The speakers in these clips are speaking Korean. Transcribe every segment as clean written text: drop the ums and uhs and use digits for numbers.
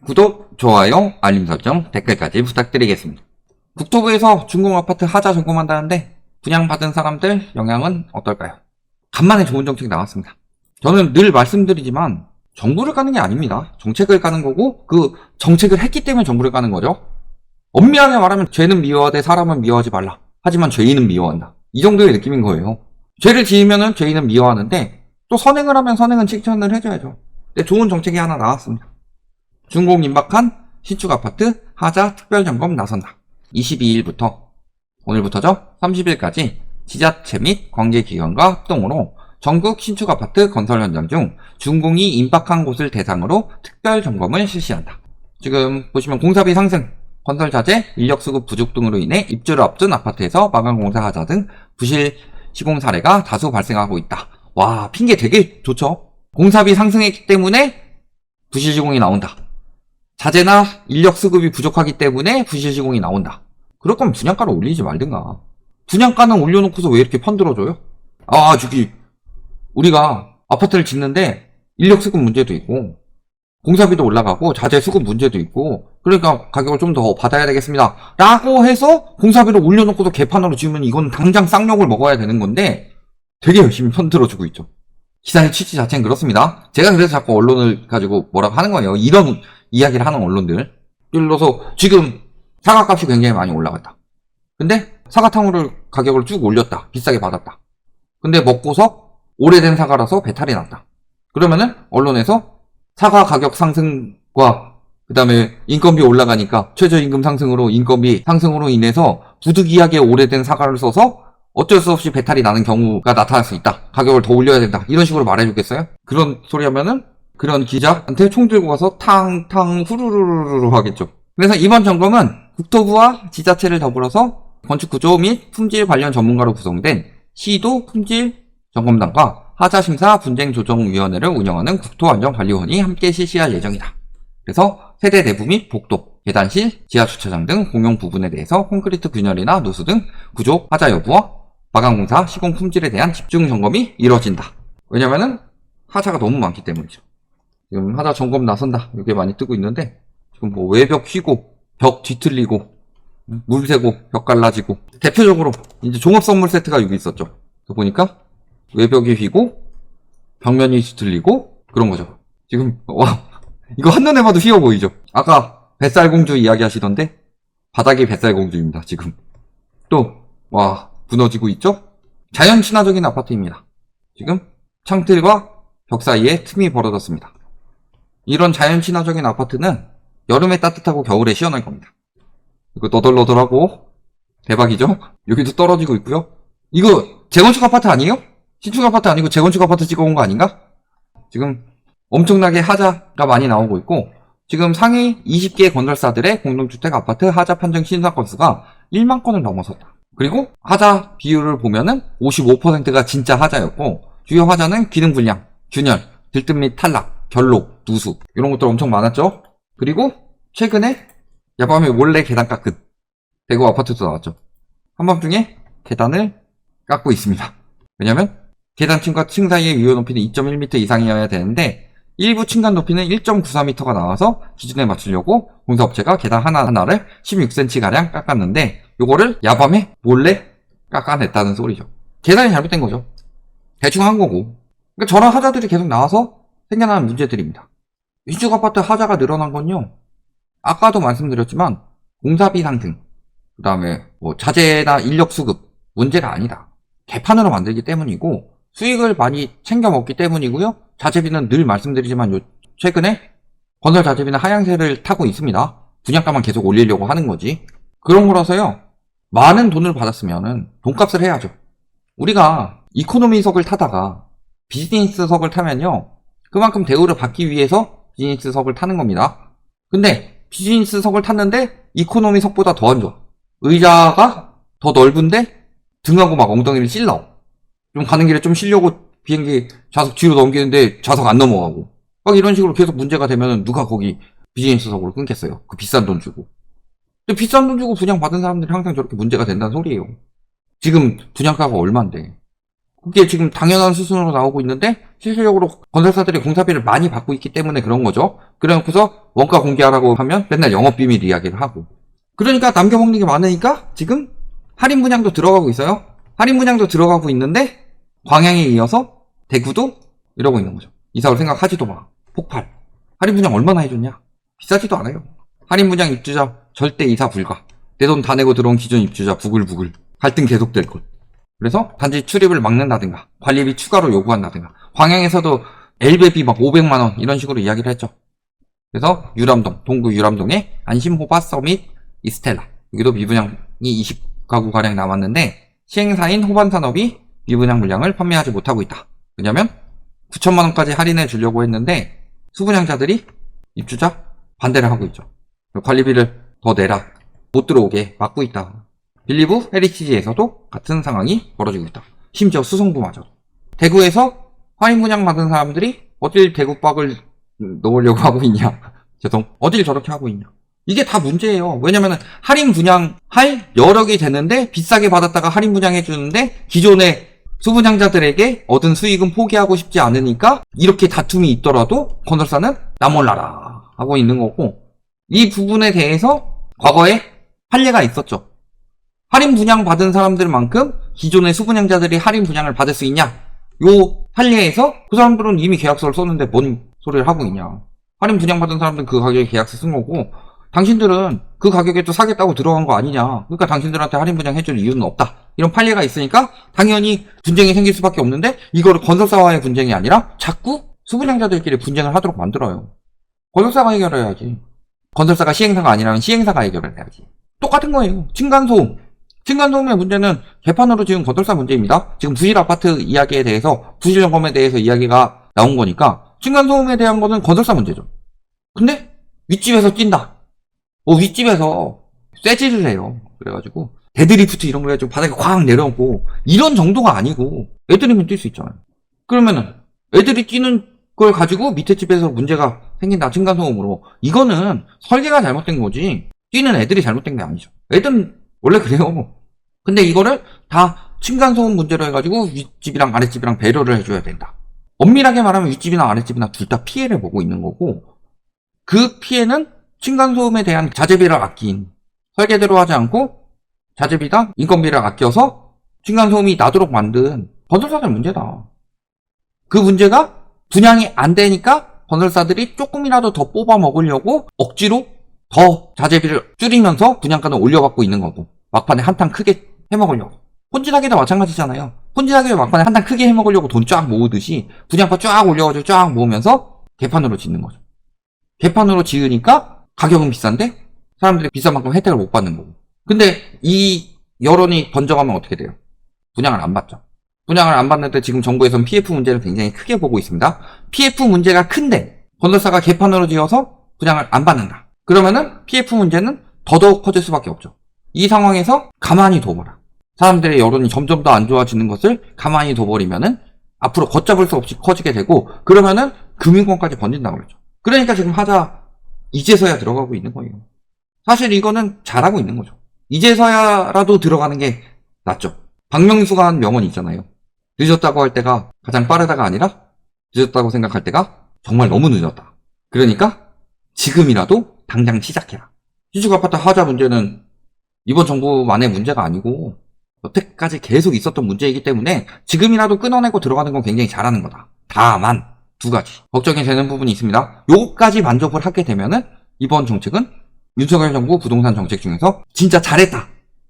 구독, 좋아요, 알림 설정, 댓글까지 부탁드리겠습니다. 국토부에서 중공아파트 하자 점검한다는데 분양받은 사람들 영향은 어떨까요? 간만에 좋은 정책이 나왔습니다. 저는 늘 말씀드리지만 정부를 까는 게 아닙니다. 정책을 까는 거고 그 정책을 했기 때문에 정부를 까는 거죠. 엄밀하게 말하면 죄는 미워하되 사람은 미워하지 말라. 하지만 죄인은 미워한다. 이 정도의 느낌인 거예요. 죄를 지으면 죄인은 미워하는데 또 선행을 하면 선행은 칭찬을 해줘야죠. 근데 좋은 정책이 하나 나왔습니다. 준공 임박한 신축 아파트 하자 특별점검 나선다. 22일부터 오늘부터죠. 30일까지 지자체 및 관계기관과 합동으로 전국 신축 아파트 건설 현장 중 준공이 임박한 곳을 대상으로 특별점검을 실시한다. 지금 보시면 공사비 상승, 건설 자재, 인력 수급 부족 등으로 인해 입주를 앞둔 아파트에서 마감 공사 하자 등 부실 시공 사례가 다수 발생하고 있다. 와, 핑계 되게 좋죠. 공사비 상승했기 때문에 부실 시공이 나온다. 자재나 인력 수급이 부족하기 때문에 부실 시공이 나온다. 그럴 거면 분양가를 올리지 말든가. 분양가는 올려놓고서 왜 이렇게 편들어줘요? 저기 우리가 아파트를 짓는데 인력 수급 문제도 있고 공사비도 올라가고 자재 수급 문제도 있고 그러니까 가격을 좀 더 받아야 되겠습니다 라고 해서 공사비를 올려놓고서 개판으로 지으면 이건 당장 쌍욕을 먹어야 되는 건데 되게 열심히 편들어주고 있죠. 기사의 취지 자체는 그렇습니다. 제가 그래서 자꾸 언론을 가지고 뭐라고 하는 거예요. 이런 이야기를 하는 언론들. 예를 들어서 지금 사과값이 굉장히 많이 올라갔다. 근데 사과탕후를 가격을 쭉 올렸다. 비싸게 받았다. 근데 먹고서 오래된 사과라서 배탈이 났다. 그러면은 언론에서 사과 가격 상승과 그 다음에 인건비 올라가니까 최저임금 상승으로 인건비 상승으로 인해서 부득이하게 오래된 사과를 써서 어쩔 수 없이 배탈이 나는 경우가 나타날 수 있다. 가격을 더 올려야 된다. 이런 식으로 말해주겠어요? 그런 소리 하면은 그런 기자한테 총 들고 가서 탕탕 후루루루루 하겠죠. 그래서 이번 점검은 국토부와 지자체를 더불어서 건축구조 및 품질 관련 전문가로 구성된 시도 품질 점검단과 하자심사 분쟁조정위원회를 운영하는 국토안전관리원이 함께 실시할 예정이다. 그래서 세대 내부 및 복도, 계단실, 지하주차장 등 공용 부분에 대해서 콘크리트 균열이나 누수 등 구조, 하자 여부와 마감공사, 시공 품질에 대한 집중 점검이 이루어진다. 왜냐면은 하자가 너무 많기 때문이죠. 지금 하자 점검 나선다. 이게 많이 뜨고 있는데 지금 뭐 외벽 휘고, 벽 뒤틀리고, 물 새고, 벽 갈라지고 대표적으로 이제 종합 선물 세트가 여기 있었죠. 보니까 외벽이 휘고, 벽면이 뒤틀리고 그런 거죠. 지금 와 이거 한눈에 봐도 휘어 보이죠. 아까 뱃살공주 이야기 하시던데 바닥이 뱃살공주입니다. 지금 또 와 무너지고 있죠. 자연 친화적인 아파트입니다. 지금 창틀과 벽 사이에 틈이 벌어졌습니다. 이런 자연 친화적인 아파트는 여름에 따뜻하고 겨울에 시원할 겁니다. 이거 너덜너덜하고 대박이죠. 여기도 떨어지고 있고요. 이거 재건축 아파트 아니에요? 신축 아파트 아니고 재건축 아파트 찍어온 거 아닌가? 지금 엄청나게 하자가 많이 나오고 있고 지금 상위 20개 건설사들의 공동주택 아파트 하자 판정 신상 건수가 1만 건을 넘어섰다. 그리고 하자 비율을 보면은 55%가 진짜 하자였고 주요 하자는 기능불량, 균열, 들뜸 및 탈락, 결록, 누수 이런 것들 엄청 많았죠. 그리고 최근에 야밤에 몰래 계단 깎은 대구 아파트도 나왔죠. 한밤중에 계단을 깎고 있습니다. 왜냐면 계단층과 층 사이의 유효 높이는 2.1m 이상이어야 되는데 일부 층간 높이는 1.94m가 나와서 기준에 맞추려고 공사업체가 계단 하나하나를 16cm가량 깎았는데 요거를 야밤에 몰래 깎아냈다는 소리죠. 계산이 잘못된 거죠. 대충 한 거고. 그러니까 저런 하자들이 계속 나와서 생겨나는 문제들입니다. 신축 아파트 하자가 늘어난 건요. 아까도 말씀드렸지만 공사비 상승, 그 다음에 뭐 자재나 인력 수급 문제가 아니다. 개판으로 만들기 때문이고 수익을 많이 챙겨 먹기 때문이고요. 자재비는 늘 말씀드리지만 최근에 건설 자재비는 하향세를 타고 있습니다. 분양가만 계속 올리려고 하는 거지. 그런 거라서요. 많은 돈을 받았으면은 돈값을 해야죠. 우리가 이코노미석을 타다가 비즈니스석을 타면요. 그만큼 대우를 받기 위해서 비즈니스석을 타는 겁니다. 근데 비즈니스석을 탔는데 이코노미석보다 더 안 좋아. 의자가 더 넓은데 등하고 막 엉덩이를 찔러. 좀 가는 길에 좀 쉬려고 비행기 좌석 뒤로 넘기는데 좌석 안 넘어가고 막 이런 식으로 계속 문제가 되면 누가 거기 비즈니스석으로 끊겠어요. 그 비싼 돈 주고. 근데 비싼 돈 주고 분양 받은 사람들이 항상 저렇게 문제가 된다는 소리예요. 지금 분양가가 얼만데 그게 지금 당연한 수순으로 나오고 있는데 실질적으로 건설사들이 공사비를 많이 받고 있기 때문에 그런 거죠. 그래놓고서 원가 공개하라고 하면 맨날 영업비밀 이야기를 하고. 그러니까 남겨먹는 게 많으니까 지금 할인 분양도 들어가고 있어요. 할인 분양도 들어가고 있는데 광양에 이어서 대구도 이러고 있는 거죠. 이사올 생각하지도 마. 폭발. 할인 분양 얼마나 해줬냐? 비싸지도 않아요. 할인 분양 입주자 절대 이사 불가. 내 돈 다 내고 들어온 기존 입주자 부글부글. 갈등 계속될 것. 그래서 단지 출입을 막는다든가 관리비 추가로 요구한다든가. 광양에서도 엘베비 막 500만원 이런 식으로 이야기를 했죠. 그래서 유람동, 동구 유람동에 안심호바 서밋 이스텔라, 여기도 미분양이 20가구가량 남았는데 시행사인 호반산업이 미분양 물량을 판매하지 못하고 있다. 왜냐면 9천만원까지 할인해 주려고 했는데 수분양자들이 입주자 반대를 하고 있죠. 관리비를 더 내라, 못 들어오게 막고 있다. 빌리브 헤리티지에서도 같은 상황이 벌어지고 있다. 심지어 수성구마저. 대구에서 할인 분양 받은 사람들이 어딜 대구박을 넣으려고 하고 있냐. 죄송. 어딜 저렇게 하고 있냐. 이게 다 문제예요. 왜냐면은 할인 분양할 여력이 되는데 비싸게 받았다가 할인 분양해 주는데 기존의 수분양자들에게 얻은 수익은 포기하고 싶지 않으니까 이렇게 다툼이 있더라도 건설사는 나 몰라라 하고 있는 거고, 이 부분에 대해서 과거에 판례가 있었죠. 할인 분양 받은 사람들만큼 기존의 수분양자들이 할인 분양을 받을 수 있냐? 요 판례에서 그 사람들은 이미 계약서를 썼는데 뭔 소리를 하고 있냐. 할인 분양 받은 사람들은 그 가격에 계약서 쓴 거고 당신들은 그 가격에 또 사겠다고 들어간 거 아니냐. 그러니까 당신들한테 할인 분양 해줄 이유는 없다. 이런 판례가 있으니까 당연히 분쟁이 생길 수밖에 없는데 이거를 건설사와의 분쟁이 아니라 자꾸 수분양자들끼리 분쟁을 하도록 만들어요. 건설사가 해결해야지. 건설사가 시행사가 아니라면 시행사가 해결을 해야지. 똑같은 거예요. 층간소음. 층간소음의 문제는 개판으로 지은 건설사 문제입니다. 지금 부실 아파트 이야기에 대해서, 부실 점검에 대해서 이야기가 나온 거니까 층간소음에 대한 거는 건설사 문제죠. 근데 윗집에서 뛴다. 윗집에서 쇠질을 해요. 그래가지고 데드리프트 이런 거 해가지고 바닥에 콱 내려오고 이런 정도가 아니고 애들이면 뛸 수 있잖아요. 그러면은 애들이 뛰는 걸 가지고 밑에 집에서 문제가 생긴다. 층간소음으로. 이거는 설계가 잘못된 거지 뛰는 애들이 잘못된 게 아니죠. 애들은 원래 그래요. 근데 이거를 다 층간소음 문제로 해가지고 윗집이랑 아랫집이랑 배려를 해줘야 된다. 엄밀하게 말하면 윗집이나 아랫집이나 둘 다 피해를 보고 있는 거고, 그 피해는 층간소음에 대한 자재비를 아낀, 설계대로 하지 않고 자재비당 인건비를 아껴서 층간소음이 나도록 만든 건설사들 문제다. 그 문제가 분양이 안 되니까 건설사들이 조금이라도 더 뽑아 먹으려고 억지로 더 자재비를 줄이면서 분양가는 올려받고 있는 거고, 막판에 한탕 크게 해먹으려고. 혼진하기도 마찬가지잖아요. 혼진하기도 막판에 한탕 크게 해먹으려고 돈 쫙 모으듯이 분양가 쫙 올려가지고 쫙 모으면서 개판으로 짓는 거죠. 개판으로 지으니까 가격은 비싼데 사람들이 비싼 만큼 혜택을 못 받는 거고. 근데 이 여론이 번져가면 어떻게 돼요? 분양을 안 받죠. 분양을 안 받는데 지금 정부에서는 PF 문제를 굉장히 크게 보고 있습니다. PF 문제가 큰데 건설사가 개판으로 지어서 분양을 안 받는다. 그러면은 PF 문제는 더더욱 커질 수밖에 없죠. 이 상황에서 가만히 둬봐라. 사람들의 여론이 점점 더 안 좋아지는 것을 가만히 둬버리면은 앞으로 걷잡을 수 없이 커지게 되고, 그러면은 금융권까지 번진다고 그러죠. 그러니까 지금 하자 이제서야 들어가고 있는 거예요. 사실 이거는 잘하고 있는 거죠. 이제서야라도 들어가는 게 낫죠. 박명수가 한 명언이 있잖아요. 늦었다고 할 때가 가장 빠르다가 아니라 늦었다고 생각할 때가 정말 너무 늦었다. 그러니까 지금이라도 당장 시작해라. 시주아파트 하자 문제는 이번 정부만의 문제가 아니고 여태까지 계속 있었던 문제이기 때문에 지금이라도 끊어내고 들어가는 건 굉장히 잘하는 거다. 다만 두 가지 걱정이 되는 부분이 있습니다. 요거까지 만족을 하게 되면은 이번 정책은 윤석열 정부 부동산 정책 중에서 진짜 잘했다.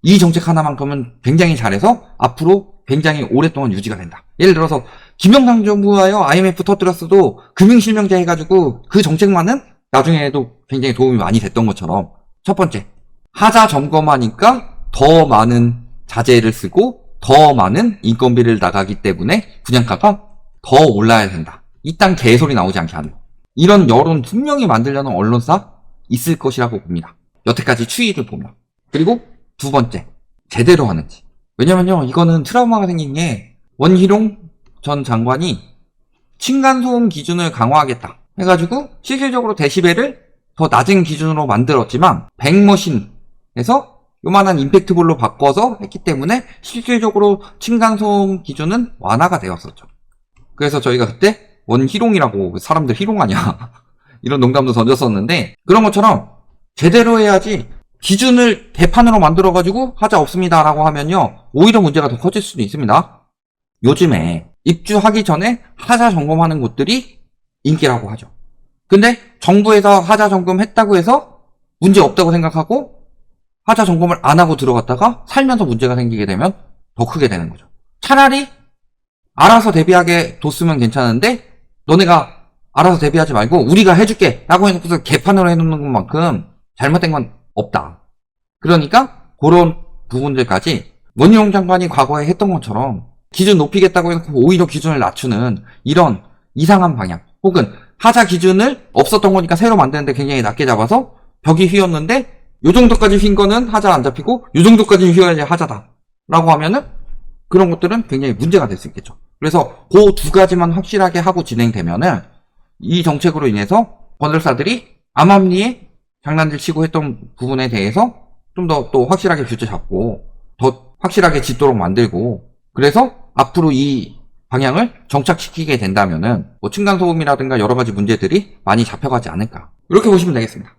이 정책 하나만큼은 굉장히 잘해서 앞으로 굉장히 오랫동안 유지가 된다. 예를 들어서 김영삼 정부와요 IMF 터뜨렸어도 금융실명제 해가지고 그 정책만은 나중에도 굉장히 도움이 많이 됐던 것처럼, 첫 번째, 하자 점검하니까 더 많은 자재를 쓰고 더 많은 인건비를 나가기 때문에 분양가가 더 올라야 된다. 이딴 개소리 나오지 않게 하는 거. 이런 여론 분명히 만들려는 언론사 있을 것이라고 봅니다. 여태까지 추이를 보면. 그리고 두 번째, 제대로 하는지. 왜냐면요, 이거는 트라우마가 생긴 게 원희룡 전 장관이 층간소음 기준을 강화하겠다 해가지고 실질적으로 데시벨을 더 낮은 기준으로 만들었지만 백머신에서 요만한 임팩트볼로 바꿔서 했기 때문에 실질적으로 층간소음 기준은 완화가 되었었죠. 그래서 저희가 그때 원희롱이라고, 사람들 희롱하냐 이런 농담도 던졌었는데, 그런 것처럼 제대로 해야지 기준을 대판으로 만들어가지고 하자 없습니다 라고 하면요, 오히려 문제가 더 커질 수도 있습니다. 요즘에 입주하기 전에 하자 점검하는 곳들이 인기라고 하죠. 근데 정부에서 하자 점검 했다고 해서 문제 없다고 생각하고 하자 점검을 안 하고 들어갔다가 살면서 문제가 생기게 되면 더 크게 되는 거죠. 차라리 알아서 대비하게 뒀으면 괜찮은데 너네가 알아서 대비하지 말고 우리가 해줄게 라고 해놓고서 개판으로 해놓는 것만큼 잘못된 건 없다. 그러니까 그런 부분들까지 원희룡 장관이 과거에 했던 것처럼 기준 높이겠다고 해놓고 오히려 기준을 낮추는 이런 이상한 방향, 혹은 하자 기준을 없었던 거니까 새로 만드는데 굉장히 낮게 잡아서 벽이 휘었는데 요 정도까지 휜 거는 하자 안 잡히고 요 정도까지는 휘어야지 하자다 라고 하면은 그런 것들은 굉장히 문제가 될 수 있겠죠. 그래서 그 두 가지만 확실하게 하고 진행되면은 이 정책으로 인해서 건설사들이 암암리에 장난질 치고 했던 부분에 대해서 좀 더 또 확실하게 규제 잡고 더 확실하게 짓도록 만들고, 그래서 앞으로 이 방향을 정착시키게 된다면은 뭐 층간소음이라든가 여러 가지 문제들이 많이 잡혀가지 않을까, 이렇게 보시면 되겠습니다.